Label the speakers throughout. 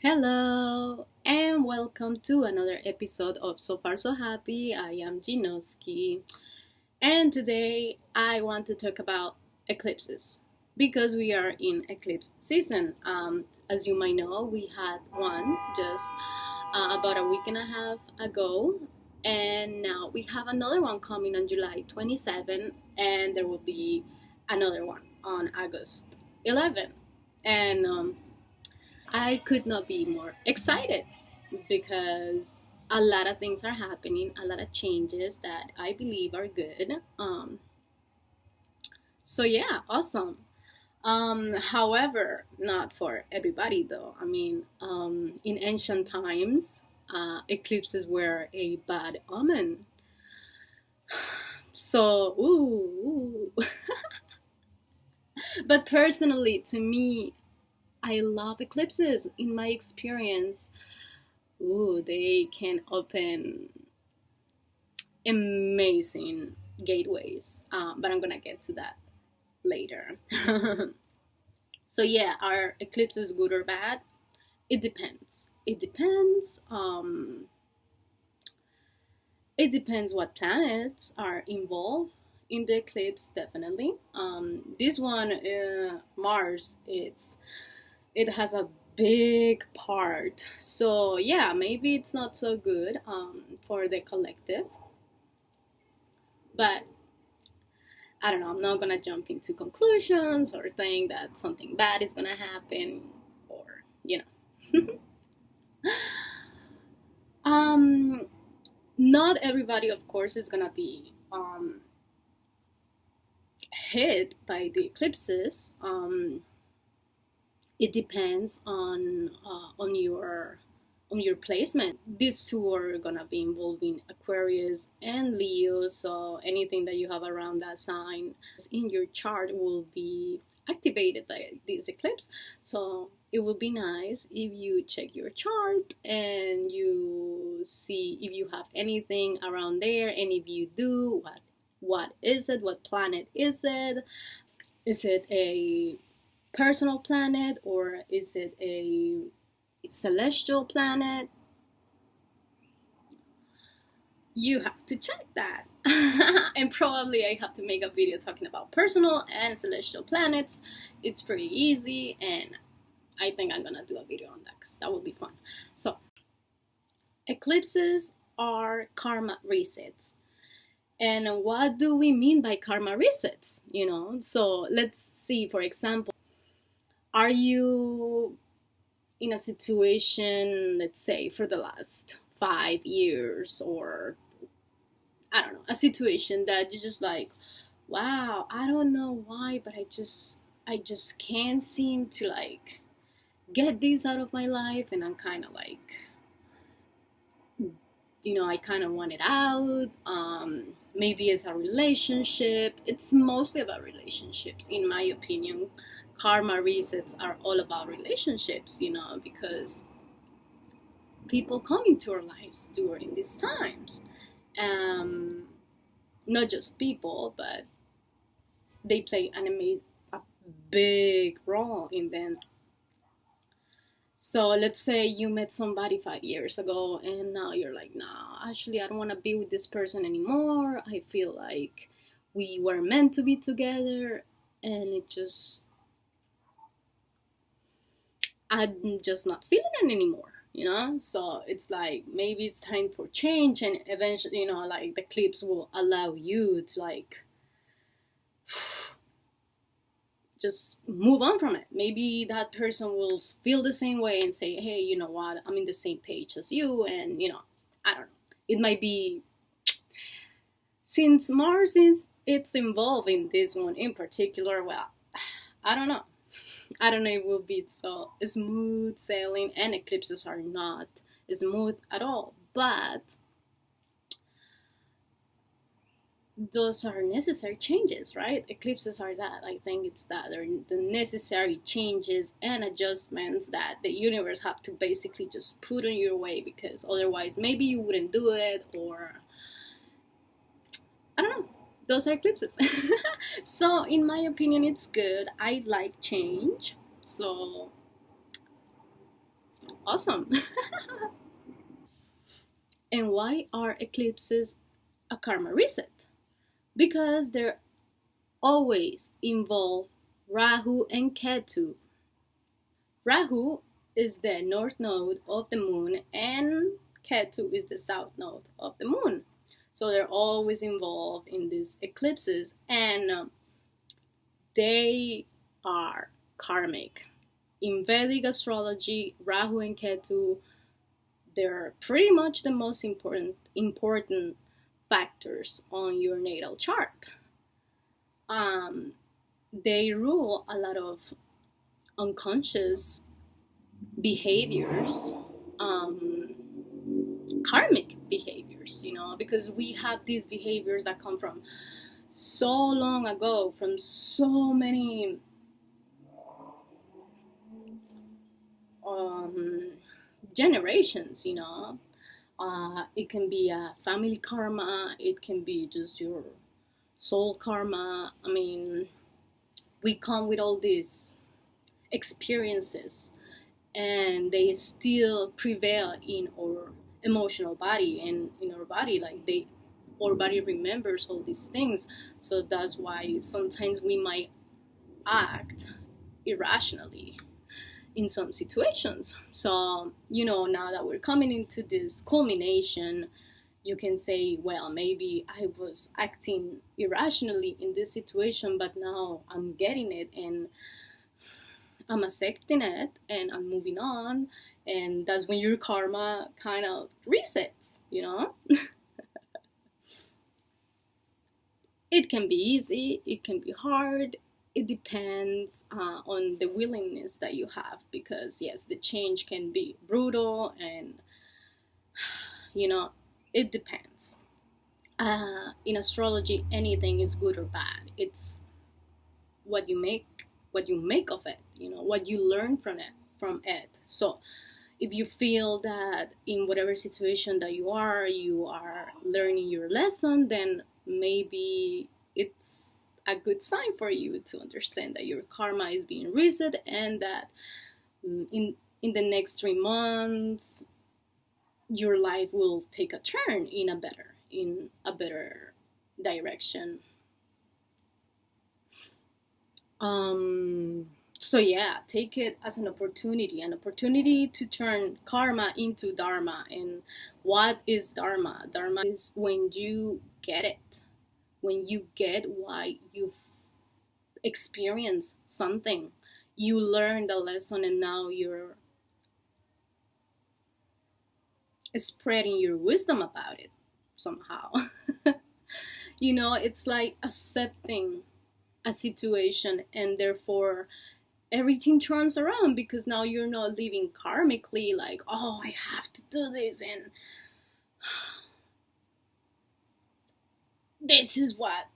Speaker 1: Hello and welcome to another episode of So Far So Happy. I am Ginoski, and today I want to talk about eclipses because we are in eclipse season. As you might know, we had one just about a week and a half ago, and now we have another one coming on July 27, and there will be another one on August 11. And I could not be more excited because a lot of things are happening, a lot of changes that I believe are good. So yeah, awesome. However, not for everybody though. I mean, in ancient times, eclipses were a bad omen. So, ooh. But personally, to me, I love eclipses. In my experience, ooh, they can open amazing gateways. But I'm gonna get to that later. So yeah, are eclipses good or bad? It depends. It depends what planets are involved in the eclipse. Definitely. This one, Mars. It has a big part. So yeah, maybe it's not so good for the collective. But I don't know, I'm not gonna jump into conclusions or think that something bad is gonna happen or, um, not everybody, of course, is gonna be hit by the eclipses. It depends on your placement. These two are gonna be involving Aquarius and Leo, so anything that you have around that sign in your chart will be activated by this eclipse. So it would be nice if you check your chart and you see if you have anything around there, and if you do, what is it? What planet is it? Is it a personal planet or is it a celestial planet? You have to check that. And probably I have to make a video talking about personal and celestial planets. It's pretty easy, and I think I'm gonna do a video on that because that will be fun. So, eclipses are karma resets. And what do we mean by karma resets? So let's see, for example, are you in a situation, let's say, for the last 5 years, or I don't know, a situation that you just like, wow, I don't know why, but I just can't seem to like get this out of my life, and I'm kind of like, I kind of want it out. Maybe it's a relationship. It's mostly about relationships, in my opinion. Karma resets are all about relationships, because people come into our lives during these times. Um, Not just people, but they play a big role in them. So let's say you met somebody 5 years ago, and now you're like, nah, actually, I don't want to be with this person anymore. I feel like we were meant to be together, and I'm just not feeling it anymore. So it's like maybe it's time for change, and eventually, like the clips will allow you to like just move on from it. Maybe that person will feel the same way and say, hey, you know what, I'm in the same page as you, and I don't know. It might be, since it's involved in this one in particular, well, I don't know. I don't know if it will be so smooth sailing, and eclipses are not smooth at all. But those are necessary changes, right? Eclipses are that. I think it's that. They're the necessary changes and adjustments that the universe have to basically just put on your way, because otherwise maybe you wouldn't do it, or I don't know. Those are eclipses. So in my opinion, it's good. I like change. So Awesome. And why are eclipses a karma reset? Because they're always involve Rahu and Ketu. Rahu is the north node of the moon, and Ketu is the south node of the moon. So they're always involved in these eclipses, and they are karmic. In Vedic astrology, Rahu and Ketu, they're pretty much the most important factors on your natal chart. Um, they rule a lot of unconscious behaviors, um, karmic behaviors, because we have these behaviors that come from so long ago, from so many generations. It can be a family karma, it can be just your soul karma. I mean, we come with all these experiences, and they still prevail in our emotional body and in our body. Like our body remembers all these things. So that's why sometimes we might act irrationally in some situations. So, now that we're coming into this culmination, you can say, well, maybe I was acting irrationally in this situation, but now I'm getting it and I'm accepting it and I'm moving on. And that's when your karma kind of resets. It can be easy, it can be hard. It depends on the willingness that you have, because yes, the change can be brutal, and it depends. In astrology, anything is good or bad. It's what you make of it, what you learn from it. So if you feel that in whatever situation that you are learning your lesson, then maybe it's a good sign for you to understand that your karma is being reset, and that in the next 3 months your life will take a turn in a better direction. So yeah, take it as an opportunity to turn karma into dharma. And what is dharma? Dharma is when you get it, when you get why you experience something, you learn the lesson, and now you're spreading your wisdom about it somehow. It's like accepting a situation, and therefore everything turns around, because now you're not living karmically, like, oh, I have to do this, and this is what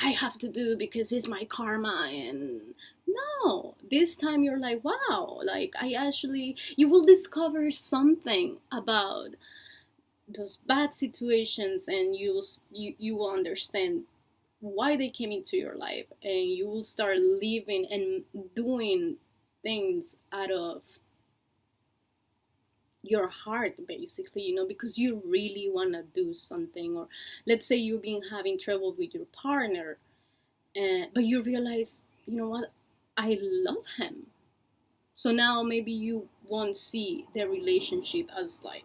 Speaker 1: I have to do because it's my karma. And no, this time you're like, wow, like, you will discover something about those bad situations, and you will understand why they came into your life, and you will start living and doing things out of your heart, basically, because you really want to do something. Or let's say you've been having trouble with your partner, but you realize, you know what, I love him. So now maybe you won't see the relationship as like,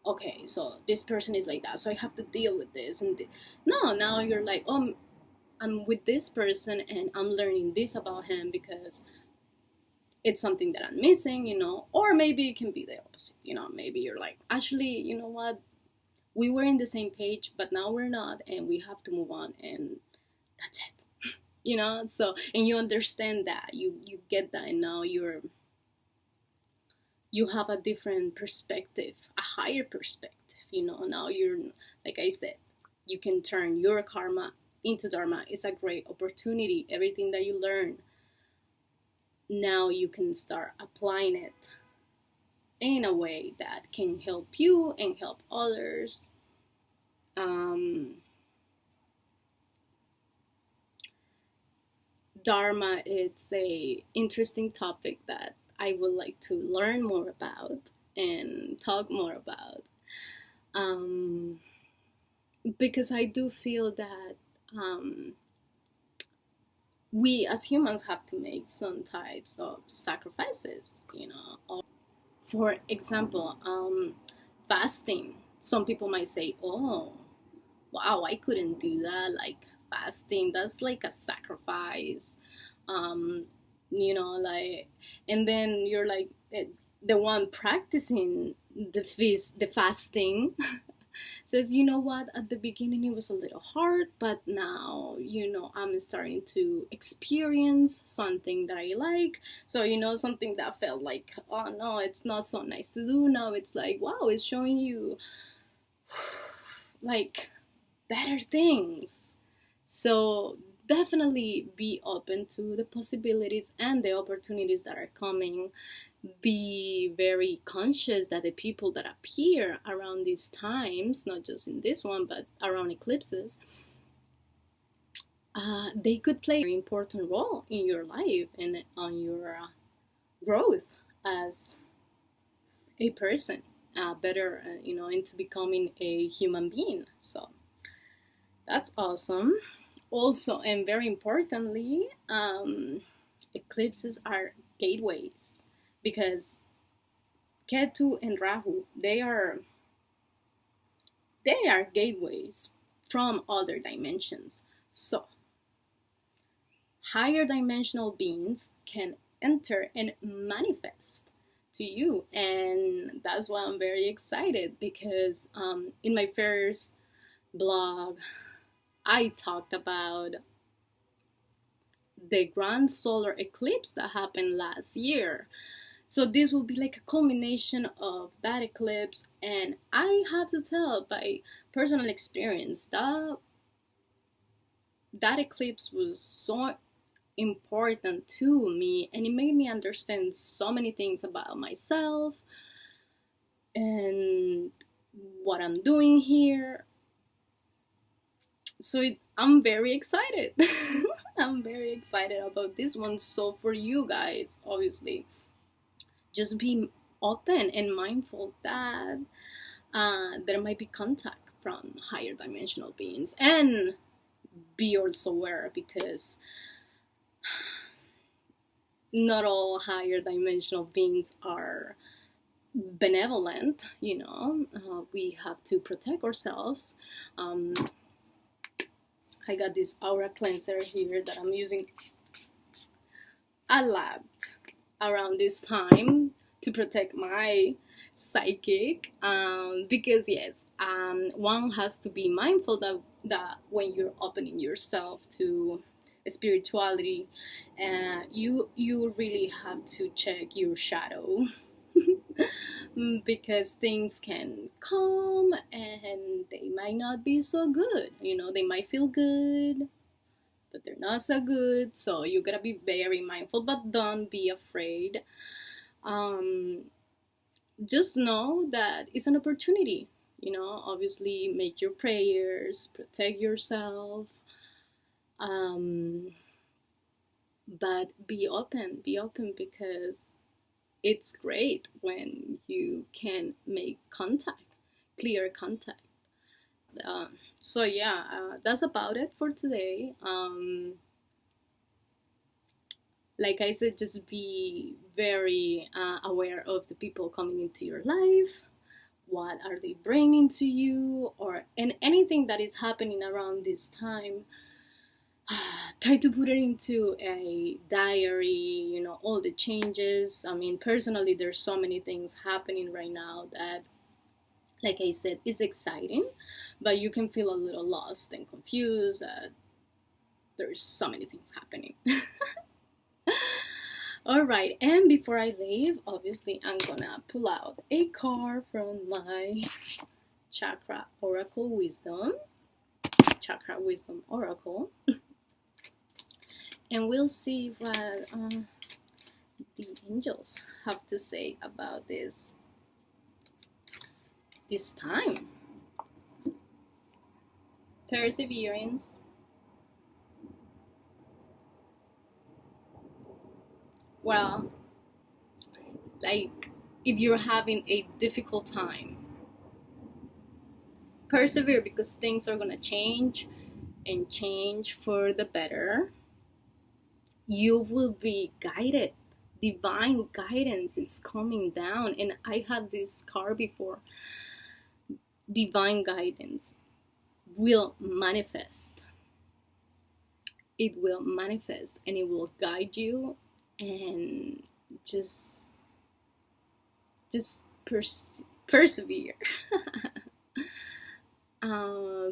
Speaker 1: okay, so this person is like that, so I have to deal with this. No, now you're like, oh, I'm with this person and I'm learning this about him because it's something that I'm missing. Or maybe it can be the opposite. Maybe you're like, actually, you know what, we were in the same page, but now we're not, and we have to move on, and that's it. So, and you understand that, you get that, and now you have a different perspective, a higher perspective. Now you're, like I said, you can turn your karma into dharma. It's a great opportunity. Everything that you learn, now you can start applying it in a way that can help you and help others. Dharma, it's a interesting topic that I would like to learn more about. and talk more about. Um, because I do feel that um, we as humans have to make some types of sacrifices, For example, fasting. Some people might say, oh, wow, I couldn't do that. Like fasting, that's like a sacrifice. Um, like, and then you're like the one practicing the fasting says, you know what, at the beginning it was a little hard, but now, I'm starting to experience something that I like. So, something that felt like, oh no, it's not so nice to do. Now it's like, wow, it's showing you like better things. So definitely be open to the possibilities and the opportunities that are coming. Be very conscious that the people that appear around these times, not just in this one, but around eclipses, they could play a very important role in your life and on your growth as a person, better, into becoming a human being. So that's awesome. Also, and very importantly, eclipses are gateways because Ketu and Rahu, they are gateways from other dimensions. So, higher dimensional beings can enter and manifest to you, and that's why I'm very excited because in my first blog, I talked about the grand solar eclipse that happened last year. So this will be like a culmination of that eclipse, and I have to tell by personal experience that eclipse was so important to me, and it made me understand so many things about myself and what I'm doing here. So I'm very excited. I'm very excited about this one. So for you guys, obviously, just be open and mindful that there might be contact from higher dimensional beings, and be also aware because not all higher dimensional beings are benevolent. We have to protect ourselves. I got this aura cleanser here that I'm using a lot around this time to protect my psychic, because yes, one has to be mindful that when you're opening yourself to spirituality, you really have to check your shadow. Because things can come and they might not be so good. They might feel good, but they're not so good. So you gotta be very mindful, but don't be afraid. Um, just know that it's an opportunity. Obviously, make your prayers, protect yourself, um, but be open because it's great when you can make contact, clear contact. So yeah, that's about it for today. Like I said, just be very aware of the people coming into your life. What are they bringing to you, and anything that is happening around this time? Try to put it into a diary. All the changes. I mean, personally, there's so many things happening right now that, like I said, is exciting, but you can feel a little lost and confused. There's so many things happening. All right, and before I leave, obviously, I'm gonna pull out a card from my Chakra Oracle Wisdom, Chakra Wisdom Oracle, and we'll see what the angels have to say about this time. Perseverance. Well, like if you're having a difficult time, persevere, because things are going to change and change for the better. You will be guided. Divine guidance is coming down. And I had this card before. Divine guidance will manifest. It will manifest and it will guide you, and just just persevere.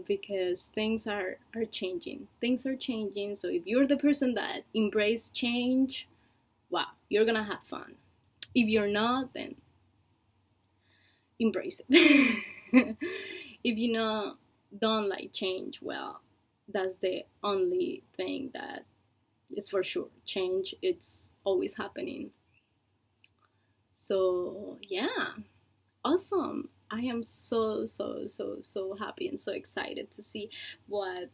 Speaker 1: Because things are changing. Things are changing. So if you're the person that embrace change, wow, you're gonna have fun. If you're not, then embrace it. If you know don't like change, well, that's the only thing that is for sure. Change, it's always happening. So yeah, awesome. I am so happy and so excited to see what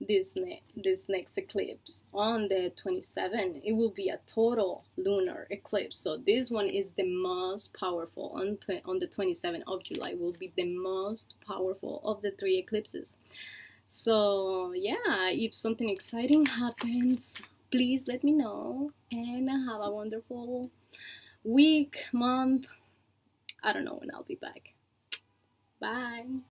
Speaker 1: this next eclipse on the 27th. It will be a total lunar eclipse. So this one is the most powerful on the 27th of July. Will be the most powerful of the three eclipses. So yeah, if something exciting happens, please let me know, and have a wonderful week, month. I don't know when I'll be back. Bye.